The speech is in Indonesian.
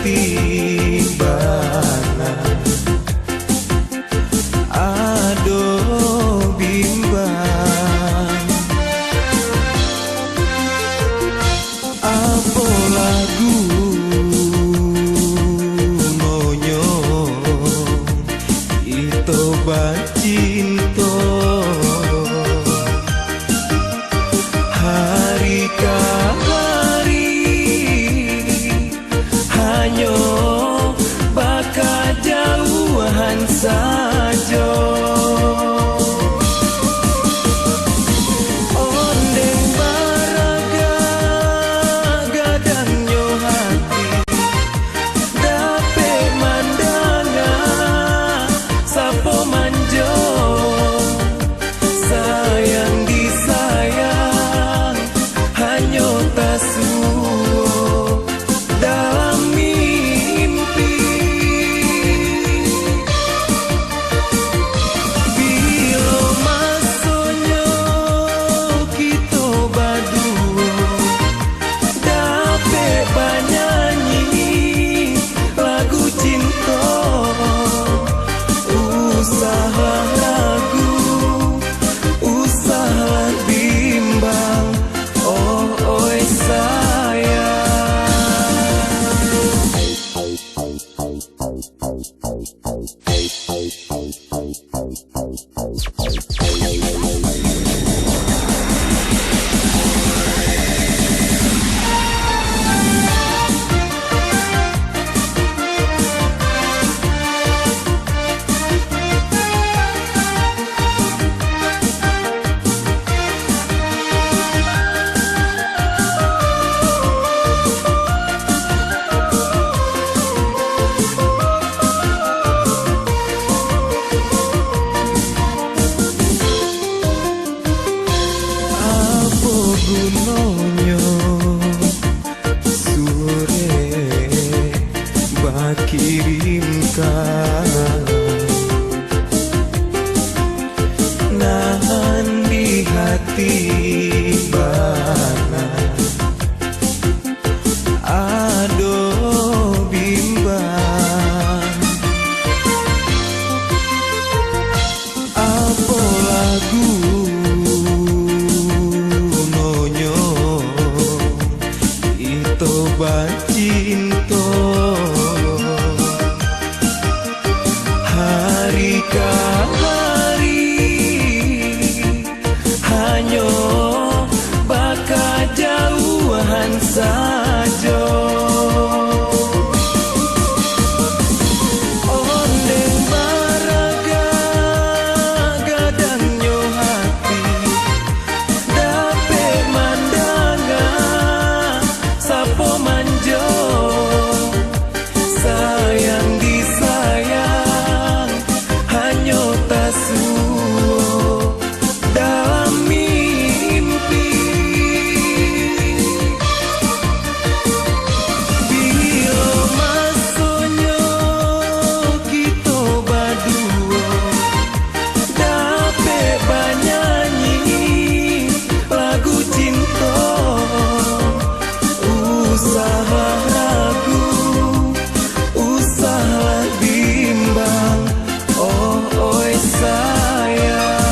timbana. Aduh bimbang, apa lagu nonyo itu bacinto. Hari ke hari hanya bakal jauhan saja. Ondeng baraga gadangnya hati, dape mandanga sapo manjo. Sayang disayang hanya tasuo dalam mimpi. Bila masanya kita berdua dapat bernyanyi lagu cinta. Usaha lagu, usaha bimbang, oh oi sayang. Gunanya sore bakirimkan nahan di hati bana. Aduh bimbang, apa lagu bacinto. Hari ke hari hanya bakal jauhan saja. Ondeng baraga gadangnya hati, dape mandanga sapo manjo. Sayang disayang hanya tasuo dalam mimpi. Bila masanya kita berdua dapat bernyanyi lagu cinta. Usaha ragu, usaha bimbang, oh oi sayang.